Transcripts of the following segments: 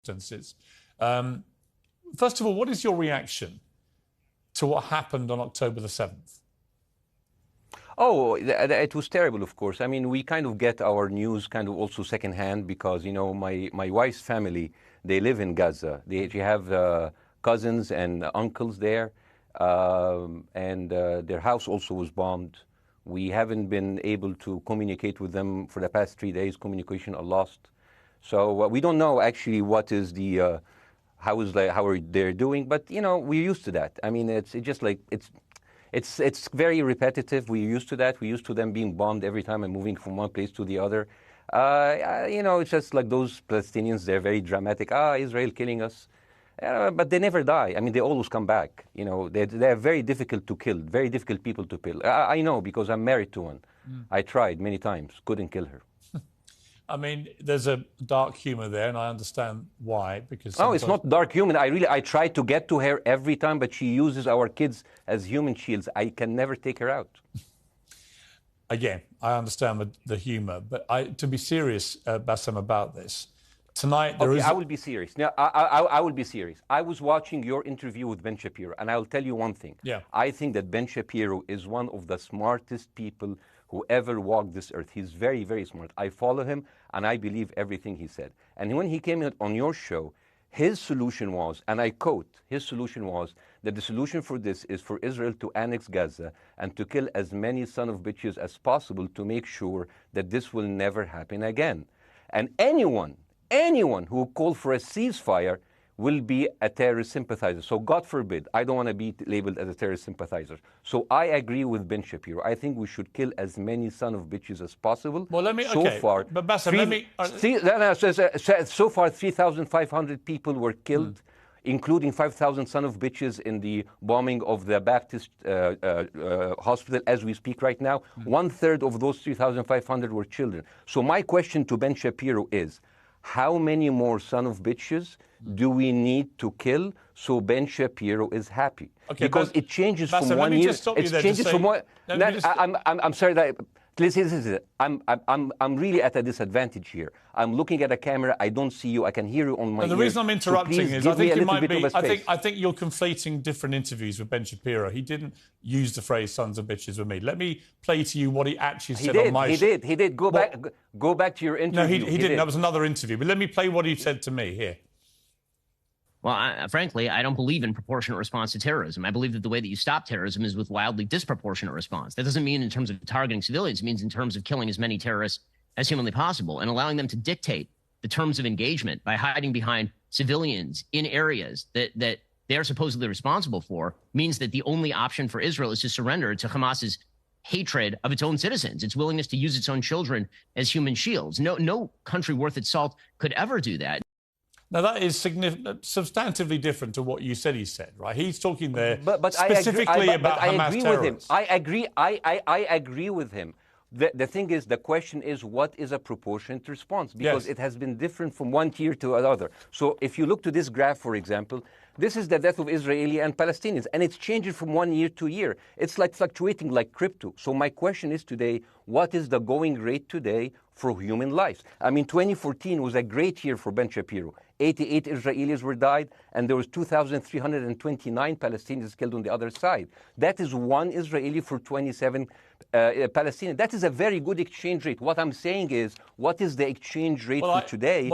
instances. First of all, what is your reaction to what happened on October the 7th? Oh, it was terrible, of course. I mean, we kind of get our news kind of also secondhand because, you know, my wife's family, they live in Gaza. They have cousins and uncles there, and their house also was bombed. We haven't been able to communicate with them for the past 3 days. Communication are lost. So we don't know actually what is the, how are they doing, but, you know, we're used to that. I mean, it's just like, it's very repetitive. We're used to that. We're used to them being bombed every time and moving from one place to the other. You know, it's just like those Palestinians, they're very dramatic. Israel killing us. But they never die. I mean, they always come back. You know, they're very difficult to kill, very difficult people to kill. I know because I'm married to one. I tried many times, couldn't kill her. I mean, there's a dark humour there, and I understand why. Because no, it's not dark humour. I try to get to her every time, but she uses our kids as human shields. I can never take her out. Again, I understand the humour, but to be serious, Bassem, about this, tonight there is... I will be serious. Now, I will be serious. I was watching your interview with Ben Shapiro, and I'll tell you one thing. Yeah. I think that Ben Shapiro is one of the smartest people who ever walked this earth. He's very, very smart. I follow him, and I believe everything he said. And when he came on your show, his solution was, and I quote, his solution was that the solution for this is for Israel to annex Gaza and to kill as many son of bitches as possible to make sure that this will never happen again. And anyone who called for a ceasefire will be a terrorist sympathizer. So God forbid, I don't want to be labeled as a terrorist sympathizer. So I agree with Ben Shapiro. I think we should kill as many son of bitches as possible. Well, let me, so okay, far, but Bassem, let me... So far, 3,500 people were killed, including 5,000 son of bitches in the bombing of the Baptist hospital as we speak right now. 1/3 of those 3,500 were children. So my question to Ben Shapiro is, how many more son of bitches do we need to kill so Ben Shapiro is happy? Okay, because it changes Bassem, from one year. It changes from one. I'm sorry that. Listen. I'm really at a disadvantage here. I'm looking at a camera. I don't see you. I can hear you on my ears. The reason I'm interrupting so is I think you might be. I think you're conflating different interviews with Ben Shapiro. He didn't use the phrase "sons of bitches" with me. Let me play to you what he actually said on my show. He did. Go back to your interview. No, he didn't. That was another interview. But let me play what he said to me here. Well, frankly, I don't believe in proportionate response to terrorism. I believe that the way that you stop terrorism is with wildly disproportionate response. That doesn't mean in terms of targeting civilians. It means in terms of killing as many terrorists as humanly possible and allowing them to dictate the terms of engagement by hiding behind civilians in areas that they are supposedly responsible for means that the only option for Israel is to surrender to Hamas's hatred of its own citizens, its willingness to use its own children as human shields. No country worth its salt could ever do that. Now, that is substantively different to what you said he said, right? He's talking there but specifically about Hamas terrorists. I agree with him. The thing is, the question is, what is a proportionate response? Because it has been different from one tier to another. So if you look to this graph, for example, this is the death of Israeli and Palestinians, and it's changing from one year to year. It's like fluctuating like crypto. So my question is today, what is the going rate today for human lives? I mean, 2014 was a great year for Ben Shapiro. 88 Israelis were died, and there was 2,329 Palestinians killed on the other side. That is one Israeli for 27 Palestinians. That is a very good exchange rate. What I'm saying is, what is the exchange rate for today?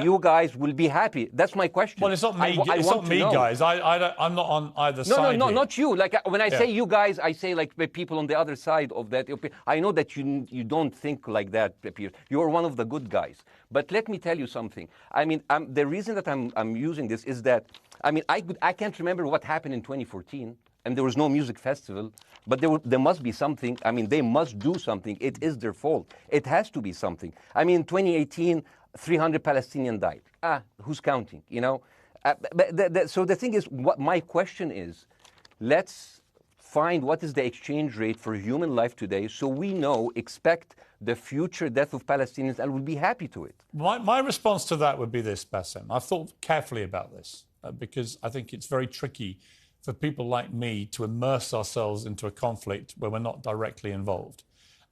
You guys will be happy. That's my question. Well, it's not me, guys. I'm not on either side. No, not you. Like when I say you guys, I say like the people on the other side of that. I know that you don't think like that, Piers. You're one of the good guys. But let me tell you something. I mean, the reason that I'm using this is that, I mean, I can't remember what happened in 2014, and there was no music festival, but there must be something. I mean, they must do something. It is their fault. It has to be something. I mean, 2018, 300 Palestinians died. Who's counting, you know? So the thing is, what my question is, let's find what is the exchange rate for human life today so we expect the future death of Palestinians and will be happy to it. My response to that would be this, Bassem. I've thought carefully about this because I think it's very tricky for people like me to immerse ourselves into a conflict where we're not directly involved.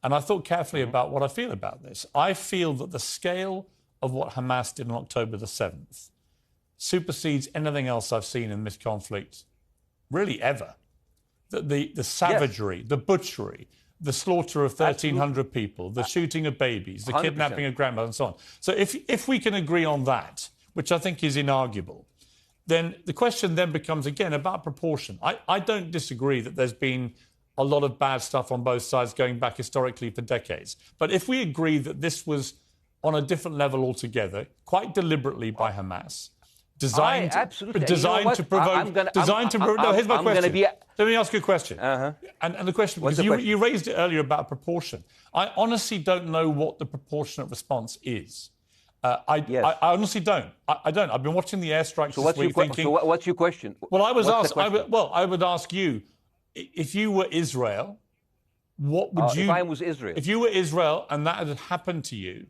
And I thought carefully about what I feel about this. I feel that the scale of what Hamas did on October the 7th supersedes anything else I've seen in this conflict, really ever. The savagery, the butchery, the slaughter of 1,300 people, the shooting of babies, the 100%. Kidnapping of grandmothers, and so on. So if we can agree on that, which I think is inarguable, then the question then becomes, again, about proportion. I don't disagree that there's been a lot of bad stuff on both sides going back historically for decades. But if we agree that this was on a different level altogether, quite deliberately by Hamas, designed to provoke... No, here's my question. Let me ask you a question. And the question, because you raised it earlier about proportion. I honestly don't know what the proportionate response is. I honestly don't. I don't. I've been watching the airstrikes this week thinking... So what's your question? Well, I would ask you, if you were Israel, what would you... If I was Israel? If you were Israel and that had happened to you,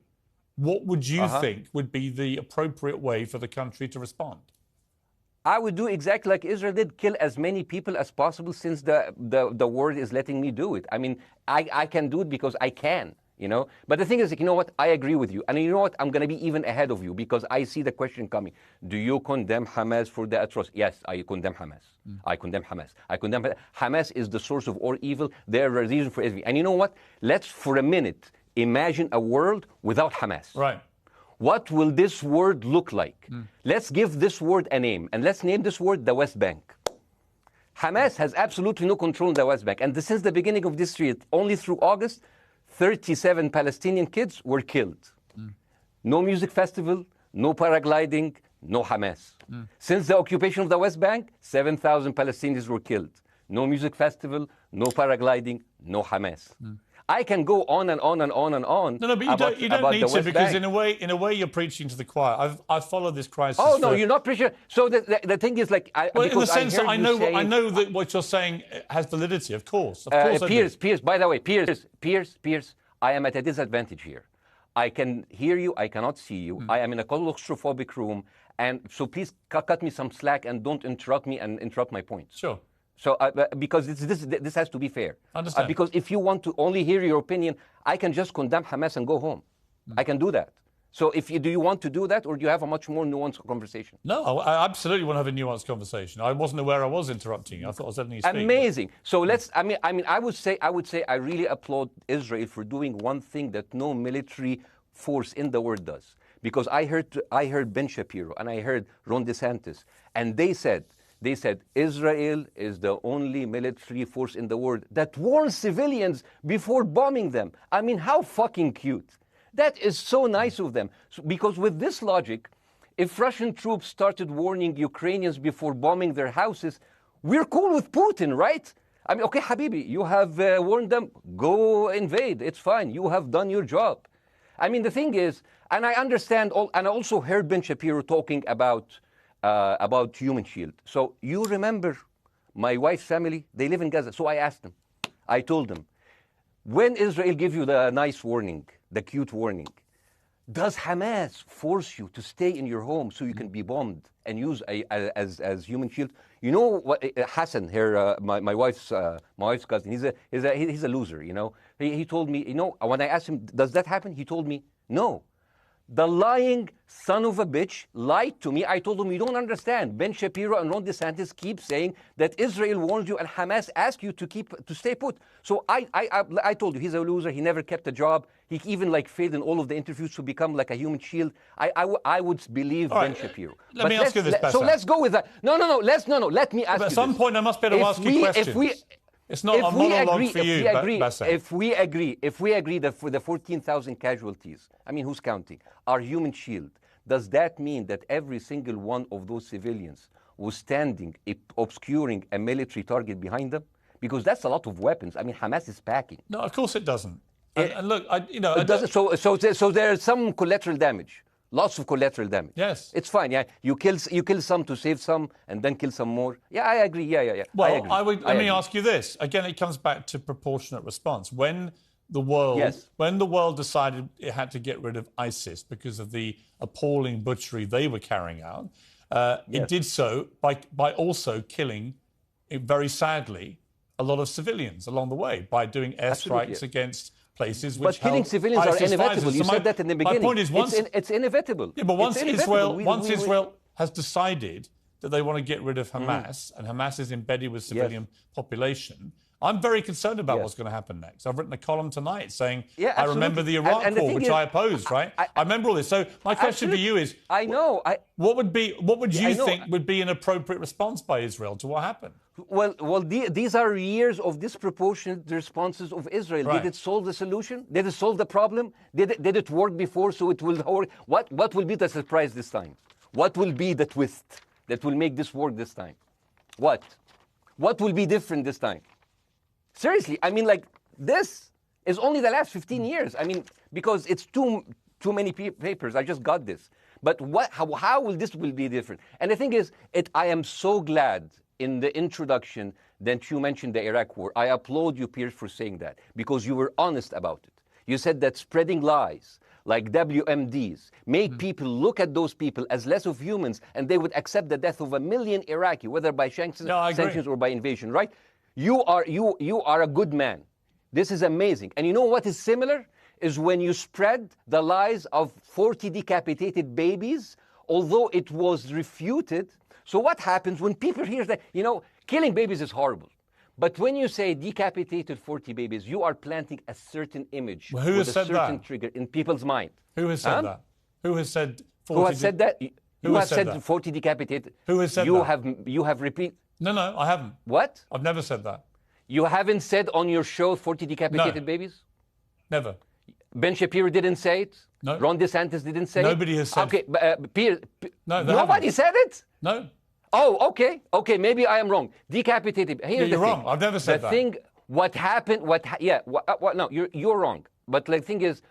what would you think would be the appropriate way for the country to respond? I would do exactly like Israel did, kill as many people as possible, since the world is letting me do it. I mean, I can do it because I can, you know. But the thing is, you know what? I agree with you. And you know what? I'm going to be even ahead of you, because I see the question coming. Do you condemn Hamas for the atrocity? Yes, I condemn Hamas. I condemn Hamas. Hamas is the source of all evil. They're a reason for everything. And you know what? Let's, for a minute, imagine a world without Hamas. Right. What will this world look like? Let's give this word a name, and let's name this word the West Bank. Hamas has absolutely no control in the West Bank. And since the beginning of this year, only through August, 37 Palestinian kids were killed. No music festival, no paragliding, no Hamas. Since the occupation of the West Bank, 7,000 Palestinians were killed. No music festival, no paragliding, no Hamas. I can go on and on and on and on. No, but you don't need to, because in a way you're preaching to the choir. I've followed this crisis. Oh no, you're not preaching. So the thing is, like, in the sense that I know that what you're saying has validity. Of course, Piers. By the way, Piers. I am at a disadvantage here. I can hear you. I cannot see you. I am in a claustrophobic room, and so please cut me some slack and don't interrupt me and interrupt my points. Sure. So, because this has to be fair. Understand. Because if you want to only hear your opinion, I can just condemn Hamas and go home. I can do that. So, do you want to do that, or do you have a much more nuanced conversation? No, I absolutely want to have a nuanced conversation. I wasn't aware I was interrupting you. I thought I was letting you speak. Amazing. So I would say I really applaud Israel for doing one thing that no military force in the world does. Because I heard Ben Shapiro and I heard Ron DeSantis, and they said Israel is the only military force in the world that warns civilians before bombing them. I mean, how fucking cute. That is so nice of them. Because with this logic, if Russian troops started warning Ukrainians before bombing their houses, we're cool with Putin, right? I mean, okay, Habibi, you have warned them, go invade. It's fine. You have done your job. I mean, the thing is, and I understand, and I also heard Ben Shapiro talking about Human Shield. So you remember my wife's family, they live in Gaza. So I asked them, I told them, when Israel gives you the nice warning, the cute warning, does Hamas force you to stay in your home so you can be bombed and use as Human Shield? You know what, Hassan here, my wife's cousin, he's a loser, you know. He told me, you know, when I asked him, does that happen? He told me, no. The lying son of a bitch lied to me. I told him, you don't understand. Ben Shapiro and Ron DeSantis keep saying that Israel warned you and Hamas asked you to stay put. So I told you, he's a loser. He never kept a job. He even failed in all of the interviews to become like a Human Shield. I would believe Ben Shapiro. Let me ask you this, Bassem. So let's go with that. No. Let me ask you this. At some point, I must be able to ask you questions. It's not a monologue for you, Bassem. If we agree that for the 14,000 casualties, I mean, who's counting, are Human Shield, does that mean that every single one of those civilians was standing, obscuring a military target behind them? Because that's a lot of weapons. I mean, Hamas is packing. No, of course it doesn't. And look, it doesn't. So there's some collateral damage. Lots of collateral damage. Yes. It's fine, yeah. You kill some to save some and then kill some more. Yeah, I agree. Yeah. Well, let me ask you this. Again, it comes back to proportionate response. When the world decided it had to get rid of ISIS because of the appalling butchery they were carrying out, it did so by also killing, very sadly, a lot of civilians along the way by doing airstrikes against places which but killing civilians ISIS are inevitable. Fighters. You said that in the beginning. My point is, it's inevitable. Yeah, but once Israel has decided that they want to get rid of Hamas, and Hamas is embedded with civilian population, I'm very concerned about what's going to happen next. I've written a column tonight saying, I remember the Iraq war, which I opposed, right? I remember all this. So my question for you is, what would you think would be an appropriate response by Israel to what happened? Well, these are years of disproportionate responses of Israel. Right. Did it solve the solution? Did it solve the problem? Did it work before, so it will work? What will be the surprise this time? What will be the twist that will make this work this time? What will be different this time? Seriously, I mean, like, this is only the last 15 years. I mean, because it's too many papers. I just got this. But how will this be different? And the thing is, I am so glad in the introduction that you mentioned the Iraq war. I applaud you, Piers, for saying that, because you were honest about it. You said that spreading lies like WMDs make people look at those people as less of humans, and they would accept the death of 1 million Iraqi, whether by sanctions or by invasion, right? You are a good man. This is amazing. And you know what is similar? Is when you spread the lies of 40 decapitated babies, although it was refuted. So what happens when people hear that, killing babies is horrible. But when you say decapitated 40 babies, you are planting a certain image with a certain trigger in people's mind. Who has said that? Who has said 40? Who has said that? You have said 40 decapitated. Who has said that? You have repeated. No, I haven't. What? I've never said that. You haven't said on your show 40 decapitated babies? Never. Ben Shapiro didn't say it? No. Ron DeSantis didn't say Nobody it? has said it. Okay, nobody said it? No. Oh, okay. Okay, maybe I am wrong. Decapitated. Here's you're the wrong. thing. I've never said that. What happened, no, you're wrong. But the thing is,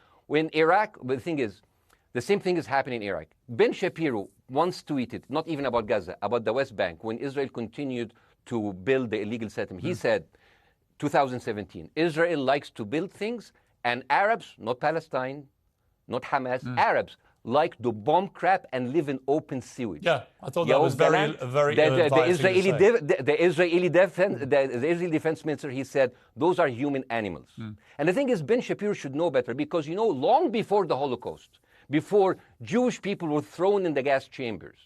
the same thing is happening in Iraq. Ben Shapiro once tweeted, not even about Gaza, about the West Bank, when Israel continued to build the illegal settlement. He said, 2017, Israel likes to build things, and Arabs, not Palestine, not Hamas, Arabs like to bomb crap and live in open sewage. Yeah, I thought that was very the Israeli defense minister, he said, those are human animals. And the thing is, Ben Shapiro should know better, because, long before the Holocaust, before Jewish people were thrown in the gas chambers,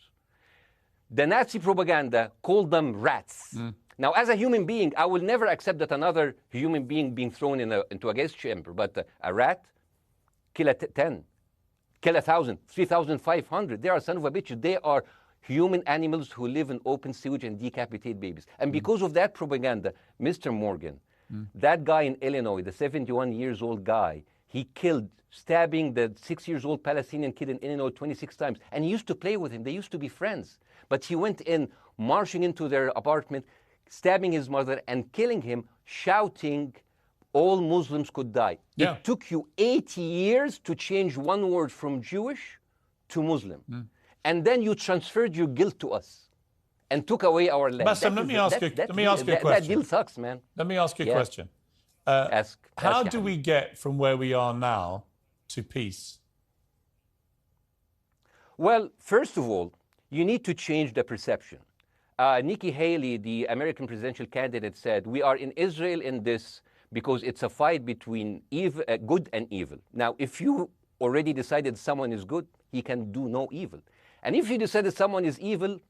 the Nazi propaganda called them rats. Now, as a human being, I will never accept that another human being being thrown into a gas chamber, but a rat, kill 10, kill 1,000, 3,500. They are son of a bitch. They are human animals who live in open sewage and decapitate babies. And because of that propaganda, Mr. Morgan, that guy in Illinois, the 71-years-old guy, he killed, stabbing the 6-year-old Palestinian kid in Illinois 26 times. And he used to play with him. They used to be friends. But he went in, marching into their apartment, stabbing his mother and killing him, shouting, all Muslims could die. Yeah. It took you 80 years to change one word from Jewish to Muslim. And then you transferred your guilt to us and took away our land. Bassem, let me ask you a question. That deal sucks, man. Let me ask you a question. How do we get from where we are now to peace? Well, first of all, you need to change the perception. Nikki Haley, the American presidential candidate, said, we are in Israel in this because it's a fight between good and evil. Now, if you already decided someone is good, he can do no evil. And if you decided someone is evil,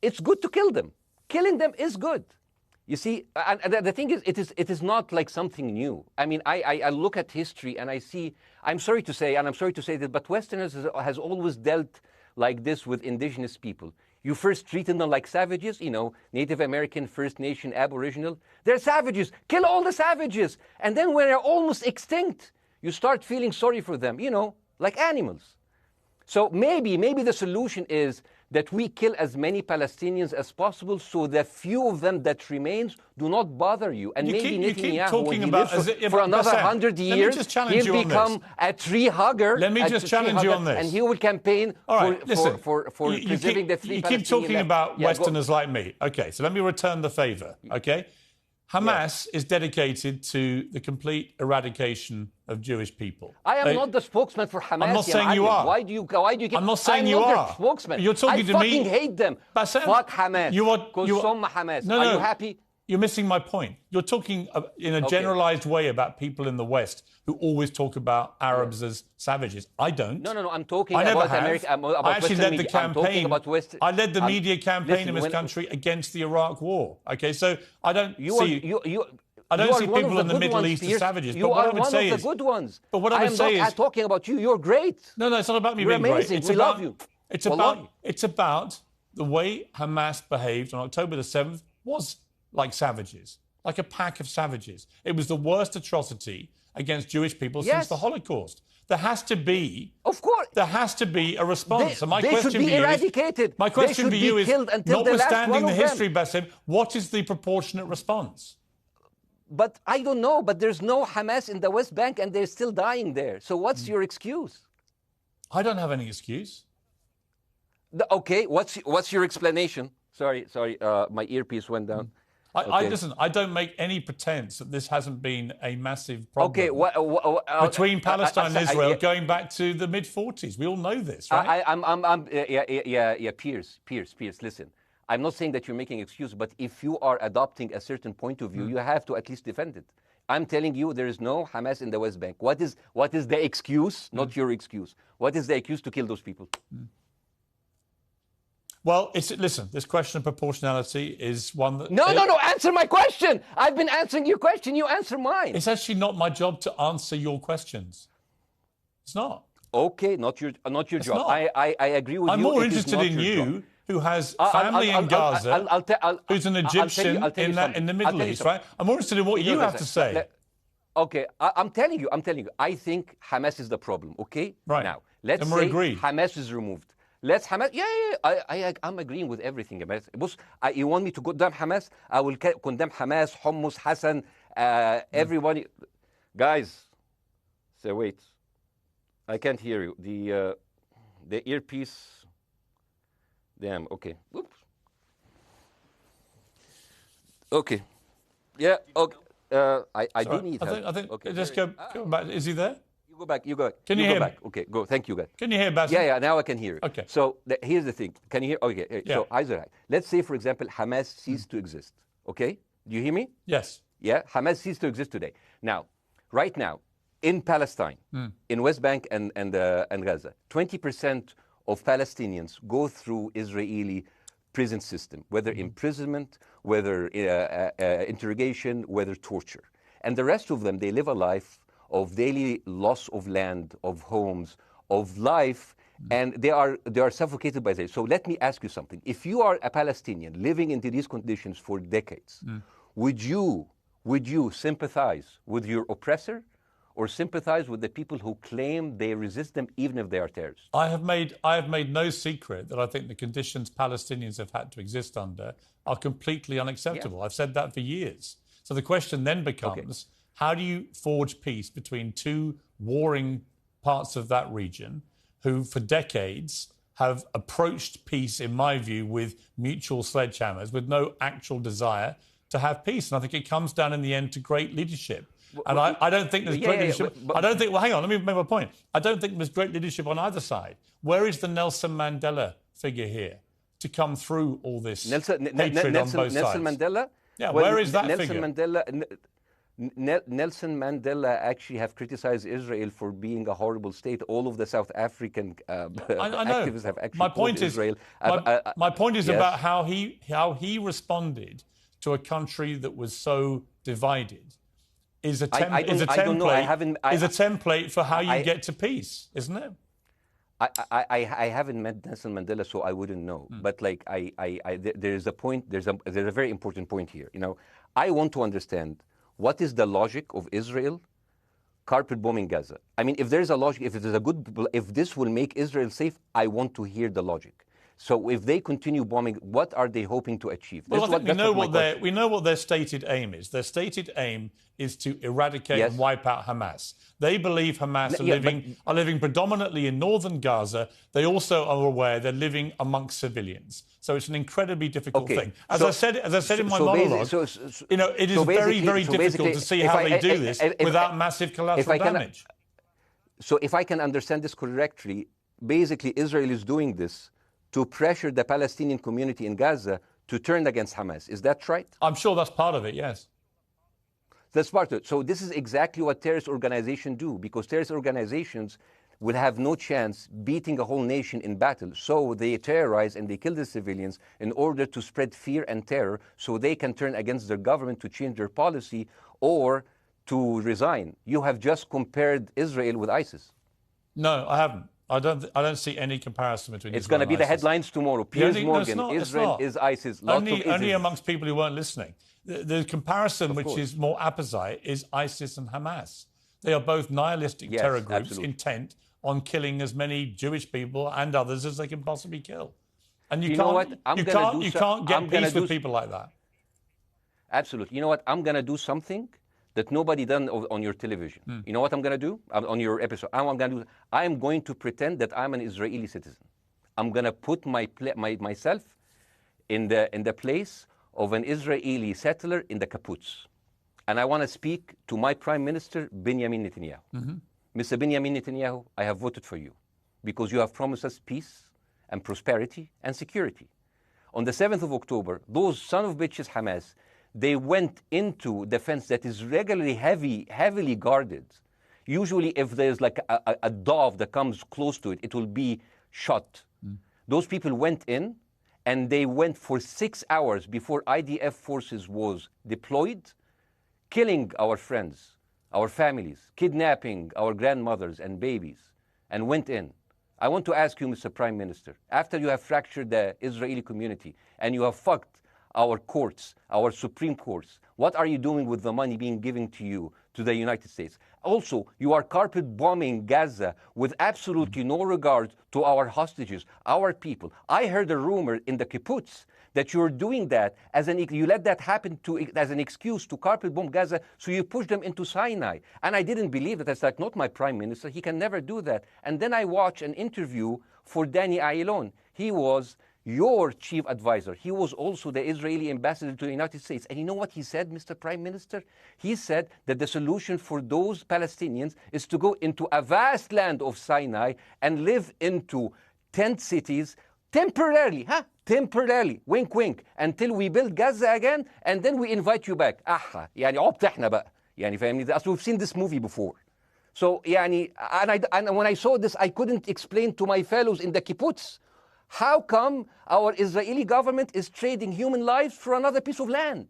it's good to kill them. Killing them is good. You see, and the thing is, it is not like something new. I mean, I look at history and I see, I'm sorry to say that, but Westerners has always dealt like this with indigenous people. You first treated them like savages, Native American, First Nation, Aboriginal. They're savages. Kill all the savages. And then when they're almost extinct, you start feeling sorry for them, like animals. So maybe the solution is that we kill as many Palestinians as possible so the few of them that remains do not bother you. And maybe Netanyahu, when he lives for another 100 years, he'll become a tree hugger. Let me just challenge you on this. And he will campaign for preserving the three Palestinian. You keep talking about Westerners like me. Okay, so let me return the favor, okay? Hamas is dedicated to the complete eradication of Jewish people. I am not the spokesman for Hamas. I'm not saying you are. Why do you keep... I'm not saying you are. I'm not their spokesman. You're talking to me. I fucking hate them. Bassem, Fuck Hamas. Hamas. No. Are you happy? You're missing my point. You're talking in a generalized way about people in the West who always talk about Arabs as savages. I don't. No. I'm talking about America. I actually led the campaign. I led the media campaign in this country against the Iraq War. Okay, so I don't see. I don't see people in the Middle East as savages. You are one of the good ones. But what I would say is, I'm talking about you. You're great. No, it's not about me being great. You're amazing. We love you. It's about the way Hamas behaved on October the 7th was like savages, like a pack of savages. It was the worst atrocity against Jewish people since the Holocaust. There has to be, of course, there has to be a response. They should be eradicated. My question for you is, notwithstanding the history, Bassem, what is the proportionate response? But I don't know. But there's no Hamas in the West Bank, and they're still dying there. So what's your excuse? I don't have any excuse. Okay, what's your explanation? Sorry, my earpiece went down. Listen, I don't make any pretense that this hasn't been a massive problem between Palestine and Israel going back to the mid-40s. We all know this, right? Piers, listen. I'm not saying that you're making excuses, but if you are adopting a certain point of view, you have to at least defend it. I'm telling you, there is no Hamas in the West Bank. What is the excuse? Not your excuse. What is the excuse to kill those people? Well, listen, this question of proportionality is one that... No, answer my question. I've been answering your question. You answer mine. It's actually not my job to answer your questions. It's not. Okay, not your job. Not. I agree with you. I'm more interested in you, who has family in Gaza, who's an Egyptian in the Middle East, right? I'm more interested in what you have to say. Okay, I'm telling you. I think Hamas is the problem, okay? Right. Now, let's say Hamas is removed. Let's Hamas. I'm agreeing with everything. You want me to condemn Hamas? I will condemn Hamas, Hummus, Hassan, everybody. Guys, so wait. I can't hear you. The earpiece. Damn. Okay. Oops. Okay. Yeah. Okay. I do need help. I think. Okay. Just go back. Is he there? Go back. Can you hear me? Okay, go. Thank you, guys. Can you hear, Bassem? Yeah, now I can hear you. Okay. So here's the thing. Can you hear? Okay. So, let's say, for example, Hamas ceased to exist. Okay? Do you hear me? Yes. Yeah, Hamas ceased to exist today. Now, right now, in Palestine, in West Bank and Gaza, 20% of Palestinians go through Israeli prison system, whether imprisonment, whether interrogation, whether torture. And the rest of them, they live a life of daily loss of land, of homes, of life, and they are suffocated by this. So let me ask you something. If you are a Palestinian living into these conditions for decades, would you sympathize with your oppressor or sympathize with the people who claim they resist them even if they are terrorists? I have made no secret that I think the conditions Palestinians have had to exist under are completely unacceptable. I've said that for years. So the question then becomes, how do you forge peace between two warring parts of that region who, for decades, have approached peace, in my view, with mutual sledgehammers, with no actual desire to have peace? And I think it comes down in the end to great leadership. And I don't think there's great leadership. I don't think, well, hang on, let me make my point. I don't think there's great leadership on either side. Where is the Nelson Mandela figure here to come through all this hatred on both sides? Nelson Mandela? Yeah, where is that figure? Nelson Mandela actually have criticized Israel for being a horrible state. All of the South African activists have actually called Israel. My point is about how he responded to a country that was so divided is a template for how you get to peace, isn't it? I haven't met Nelson Mandela, so I wouldn't know. But there's a point. There's a very important point here. You know, I want to understand. What is the logic of Israel carpet bombing Gaza? I mean, if there's a logic, if this will make Israel safe, I want to hear the logic. So if they continue bombing, what are they hoping to achieve? Well, I think we know what their stated aim is. Their stated aim is to eradicate and wipe out Hamas. They believe Hamas are living predominantly in northern Gaza. They also are aware they're living amongst civilians. So it's an incredibly difficult thing. As I said in my monologue, it is very, very difficult to see how they do this without massive collateral damage. So if I can understand this correctly, basically Israel is doing this to pressure the Palestinian community in Gaza to turn against Hamas. Is that right? I'm sure that's part of it, yes. That's part of it. So this is exactly what terrorist organizations do, because terrorist organizations will have no chance beating a whole nation in battle. So they terrorize and they kill the civilians in order to spread fear and terror so they can turn against their government to change their policy or to resign. You have just compared Israel with ISIS. No, I haven't. I don't see any comparison between It's Israel going to be and the ISIS. headlines tomorrow. Piers Morgan, no, it's Israel not. is ISIS. Only amongst people who weren't listening. The comparison, which course. is more apposite, is ISIS and Hamas. They are both nihilistic Yes, terror groups absolutely. intent on killing as many Jewish people and others as they can possibly kill. And you know can't, what? you can't get peace with people like that. Absolutely. You know what? I'm going to do something that nobody done on your television. You know what I'm going to do on your episode? I'm going to pretend that I'm an Israeli citizen. I'm going to put myself in the place of an Israeli settler in the kibbutz. And I want to speak to my Prime Minister, Benjamin Netanyahu. Mr. Benjamin Netanyahu, I have voted for you because you have promised us peace and prosperity and security. On the 7th of October, those son of bitches Hamas, they went into the fence that is regularly heavily guarded. Usually if there's like a dove that comes close to it, it will be shot. Those people went in and they went for 6 hours before IDF forces was deployed, killing our friends, our families, kidnapping our grandmothers and babies, and went in. I want to ask you, Mr. Prime Minister, after you have fractured the Israeli community and you have fucked our courts, our Supreme Courts, what are you doing with the money being given to you, to the United States? Also, you are carpet bombing Gaza with absolutely no regard to our hostages, our people. I heard a rumor in the kibbutz that you're doing that you let that happen as an excuse to carpet bomb Gaza, so you push them into Sinai. And I didn't believe that. It's like, not my Prime Minister, he can never do that. And then I watched an interview for Danny Ayalon. He was your chief advisor. He was also the Israeli ambassador to the United States. And you know what he said, Mr. Prime Minister? He said that the solution for those Palestinians is to go into a vast land of Sinai and live into tent cities temporarily, temporarily, wink wink, until we build Gaza again, and then we invite you back. يعني عبط احنا بقى. يعني فاهمني؟ We've seen this movie before. So يعني, and when I saw this, I couldn't explain to my fellows in the kibbutz, how come our Israeli government is trading human lives for another piece of land?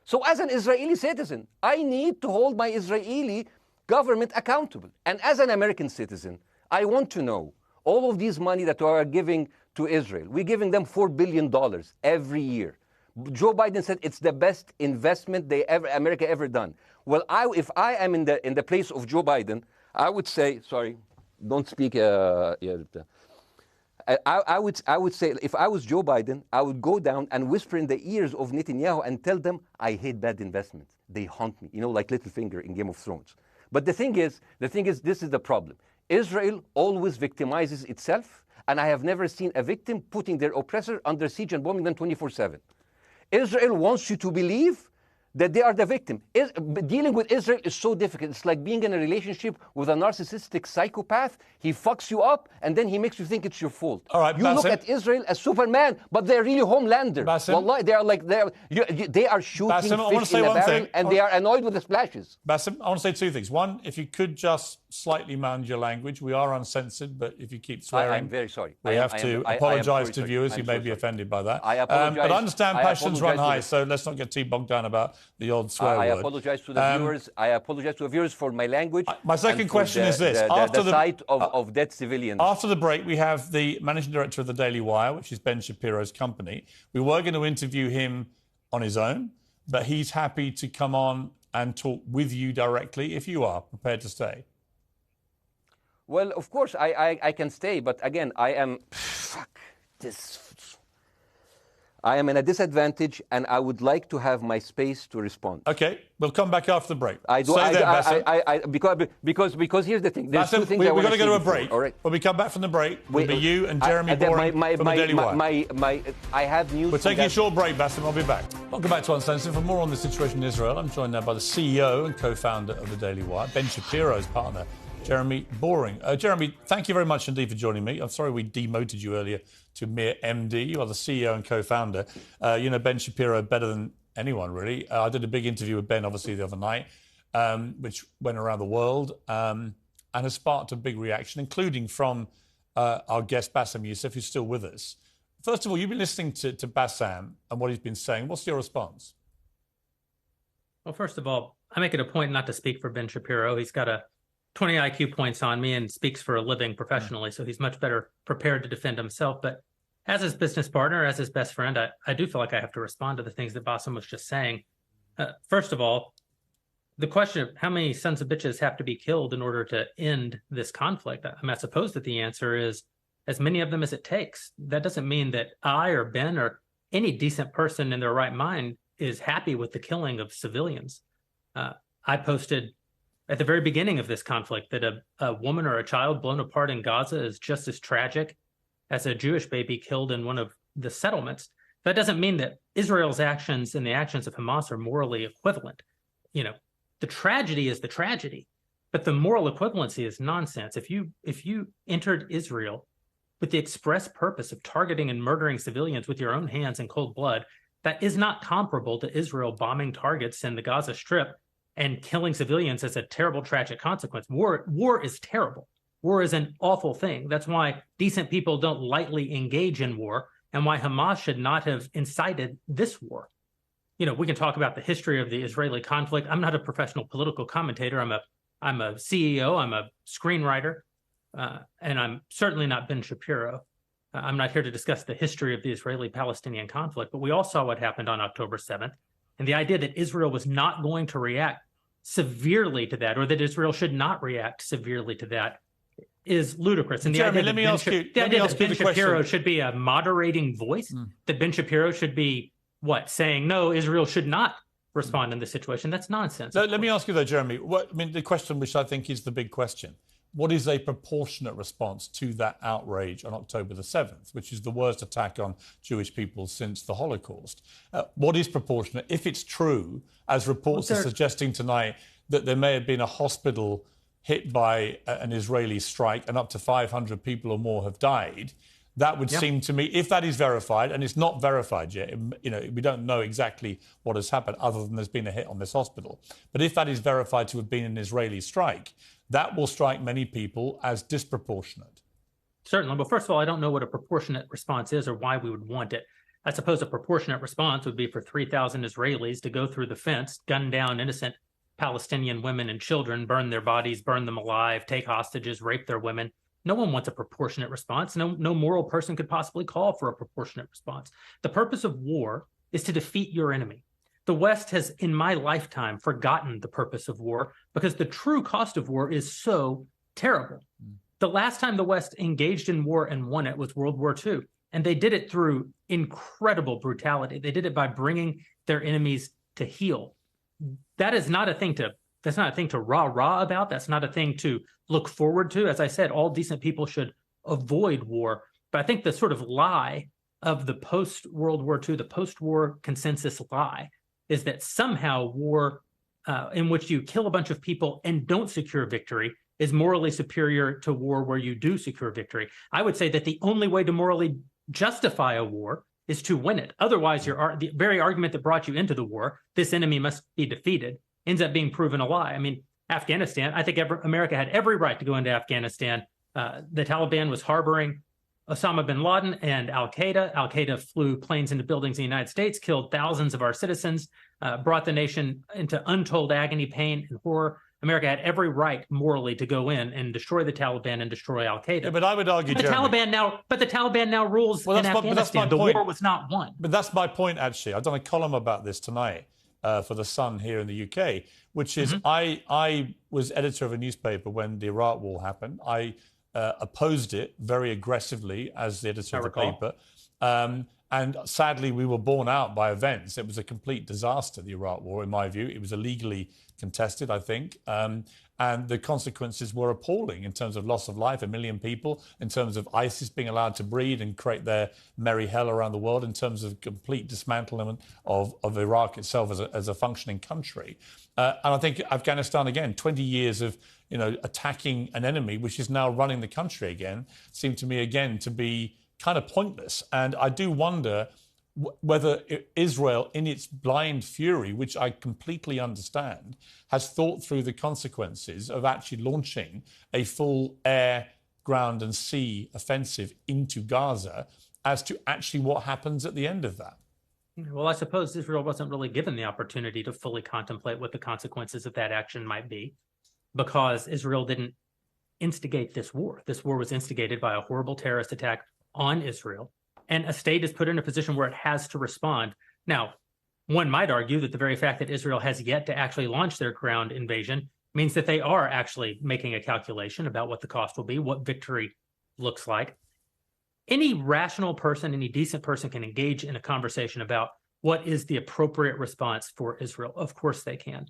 So as an Israeli citizen, I need to hold my Israeli government accountable. And as an American citizen, I want to know all of these money that we are giving to Israel. We're giving them $4 billion every year. Joe Biden said it's the best investment America ever done. Well, if I am in the place of Joe Biden, I would say, sorry, don't speak. I would say, if I was Joe Biden, I would go down and whisper in the ears of Netanyahu and tell them, I hate bad investments. They haunt me, like Littlefinger in Game of Thrones. But the thing is, this is the problem. Israel always victimizes itself, and I have never seen a victim putting their oppressor under siege and bombing them 24/7. Israel wants you to believe that they are the victim. Dealing with Israel is so difficult. It's like being in a relationship with a narcissistic psychopath. He fucks you up, and then he makes you think it's your fault. All right, you Bassem, look at Israel as Superman, but they're really Homelander. Bassem, Wallahi, they are shooting Bassem, fish in a barrel, and they are annoyed with the splashes. Bassem, I want to say two things. One, if you could just slightly mind your language. We are uncensored, but if you keep swearing, I'm very sorry. We have to apologise to viewers who may be offended by that. I apologize. But I understand passions run high, to so let's not get too bogged down about the odd swear word. I apologize to the viewers. I apologize to the viewers for my language. My second question is this: after the sight of dead civilians. After the break, we have the managing director of the Daily Wire, which is Ben Shapiro's company. We were going to interview him on his own, but he's happy to come on and talk with you directly if you are prepared to stay. Well, of course, I can stay, but again, I am in a disadvantage, and I would like to have my space to respond. Okay, we'll come back after the break. Because here's the thing. There's Bassem, two things we're going to go to a break. All right. When we come back from the break, it'll be you and Jeremy Boring from the Daily Wire. I have news. We're taking a short break, Bassem. I'll be back. Welcome back to Uncensored. For more on the situation in Israel, I'm joined now by the CEO and co-founder of the Daily Wire, Ben Shapiro, his partner, Jeremy Boring. Jeremy, thank you very much indeed for joining me. I'm sorry we demoted you earlier to mere MD. You are the CEO and co-founder. You know Ben Shapiro better than anyone, really. I did a big interview with Ben, obviously, the other night, which went around the world and has sparked a big reaction, including from our guest, Bassem Youssef, who's still with us. First of all, you've been listening to Bassem and what he's been saying. What's your response? Well, first of all, I make it a point not to speak for Ben Shapiro. He's got a 20 IQ points on me and speaks for a living professionally, so he's much better prepared to defend himself. But as his business partner, as his best friend, I do feel like I have to respond to the things that Bassem was just saying. First of all, the question of how many sons of bitches have to be killed in order to end this conflict, I suppose that the answer is as many of them as it takes. That doesn't mean that I or Ben or any decent person in their right mind is happy with the killing of civilians. I posted at the very beginning of this conflict that a woman or a child blown apart in Gaza is just as tragic as a Jewish baby killed in one of the settlements. That doesn't mean that Israel's actions and the actions of Hamas are morally equivalent. You know, the tragedy is the tragedy, but the moral equivalency is nonsense. If you entered Israel with the express purpose of targeting and murdering civilians with your own hands in cold blood, that is not comparable to Israel bombing targets in the Gaza Strip and killing civilians as a terrible, tragic consequence. War is terrible. War is an awful thing. That's why decent people don't lightly engage in war and why Hamas should not have incited this war. You know, we can talk about the history of the Israeli conflict. I'm not a professional political commentator. I'm a CEO. I'm a screenwriter. And I'm certainly not Ben Shapiro. I'm not here to discuss the history of the Israeli-Palestinian conflict, but we all saw what happened on October 7th. And the idea that Israel was not going to react severely to that, or that Israel should not react severely to that, is ludicrous. And Jeremy, let me ask you that Ben Shapiro should be a moderating voice, that Ben Shapiro should be, saying, no, Israel should not respond in this situation. That's nonsense. Let me ask you, though, Jeremy, the question which I think is the big question. What is a proportionate response to that outrage on October the 7th, which is the worst attack on Jewish people since the Holocaust? What is proportionate? If it's true, as reports are suggesting tonight, that there may have been a hospital hit by an Israeli strike and up to 500 people or more have died, that would seem to me, if that is verified, and it's not verified yet, you know, we don't know exactly what has happened other than there's been a hit on this hospital. But if that is verified to have been an Israeli strike, that will strike many people as disproportionate. Certainly. But first of all, I don't know what a proportionate response is or why we would want it. I suppose a proportionate response would be for 3,000 Israelis to go through the fence, gun down innocent Palestinian women and children, burn their bodies, burn them alive, take hostages, rape their women. No one wants a proportionate response. No moral person could possibly call for a proportionate response. The purpose of war is to defeat your enemy. The West has, in my lifetime, forgotten the purpose of war because the true cost of war is so terrible. The last time the West engaged in war and won it was World War II, and they did it through incredible brutality. They did it by bringing their enemies to heel. That is not a thing to That's not a thing to rah-rah about. That's not a thing to look forward to. As I said, all decent people should avoid war. But I think the sort of lie of the post-World War II, the post-war consensus lie, is that somehow war in which you kill a bunch of people and don't secure victory is morally superior to war where you do secure victory. I would say that the only way to morally justify a war is to win it. Otherwise, the very argument that brought you into the war, this enemy must be defeated, ends up being proven a lie. I mean, Afghanistan, I think America had every right to go into Afghanistan. The Taliban was harboring Osama bin Laden and Al-Qaeda. Al-Qaeda flew planes into buildings in the United States, killed thousands of our citizens, brought the nation into untold agony, pain, and horror. America had every right morally to go in and destroy the Taliban and destroy Al-Qaeda. Yeah, but I would argue, the Taliban now rules in Afghanistan. The war was not won. But that's my point, actually. I've done a column about this tonight for The Sun here in the UK, which is I was editor of a newspaper when the Iraq war happened. I opposed it very aggressively as the editor of the paper. And sadly, we were borne out by events. It was a complete disaster, the Iraq war, in my view. It was illegally contested, I think. And the consequences were appalling in terms of loss of life, 1 million people, in terms of ISIS being allowed to breed and create their merry hell around the world, in terms of complete dismantlement of Iraq itself as a functioning country. And I think Afghanistan, again, 20 years of attacking an enemy which is now running the country again, seem to me again to be kind of pointless. And I do wonder whether Israel, in its blind fury, which I completely understand, has thought through the consequences of actually launching a full air, ground and sea offensive into Gaza as to actually what happens at the end of that. Well, I suppose Israel wasn't really given the opportunity to fully contemplate what the consequences of that action might be, because Israel didn't instigate this war. This war was instigated by a horrible terrorist attack on Israel, and a state is put in a position where it has to respond. Now, one might argue that the very fact that Israel has yet to actually launch their ground invasion means that they are actually making a calculation about what the cost will be, what victory looks like. Any rational person, any decent person can engage in a conversation about what is the appropriate response for Israel. Of course they can.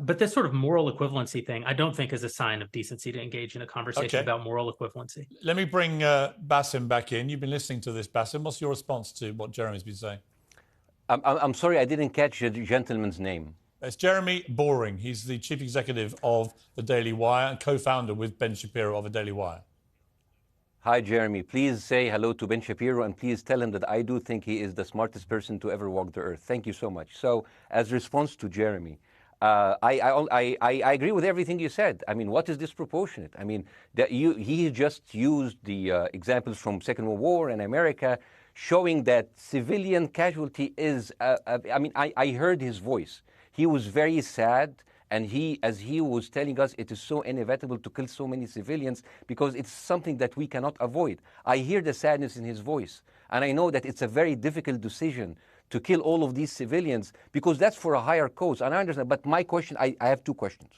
But this sort of moral equivalency thing, I don't think is a sign of decency to engage in a conversation about moral equivalency. Let me bring Bassem back in. You've been listening to this, Bassem. What's your response to what Jeremy's been saying? I'm sorry, I didn't catch the gentleman's name. It's Jeremy Boring. He's the chief executive of the Daily Wire and co-founder with Ben Shapiro of the Daily Wire. Hi, Jeremy. Please say hello to Ben Shapiro, and please tell him that I do think he is the smartest person to ever walk the earth. Thank you so much. So, as a response to Jeremy, I agree with everything you said. I mean, what is disproportionate? I mean, he just used the examples from Second World War and America, showing that civilian casualty is, I heard his voice. He was very sad. And as he was telling us, it is so inevitable to kill so many civilians because it's something that we cannot avoid. I hear the sadness in his voice. And I know that it's a very difficult decision to kill all of these civilians because that's for a higher cause. And I understand. But my question, I have two questions.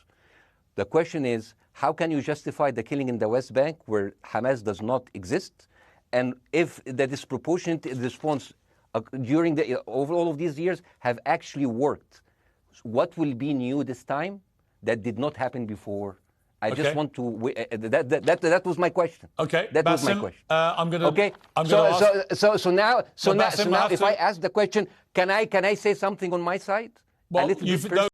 The question is, how can you justify the killing in the West Bank where Hamas does not exist? And if the disproportionate response during over all of these years have actually worked, what will be new this time that did not happen before? I just want to. That was my question. Okay, that was my question. I'm gonna. Okay. So now, if I ask the question, can I say something on my side? Well,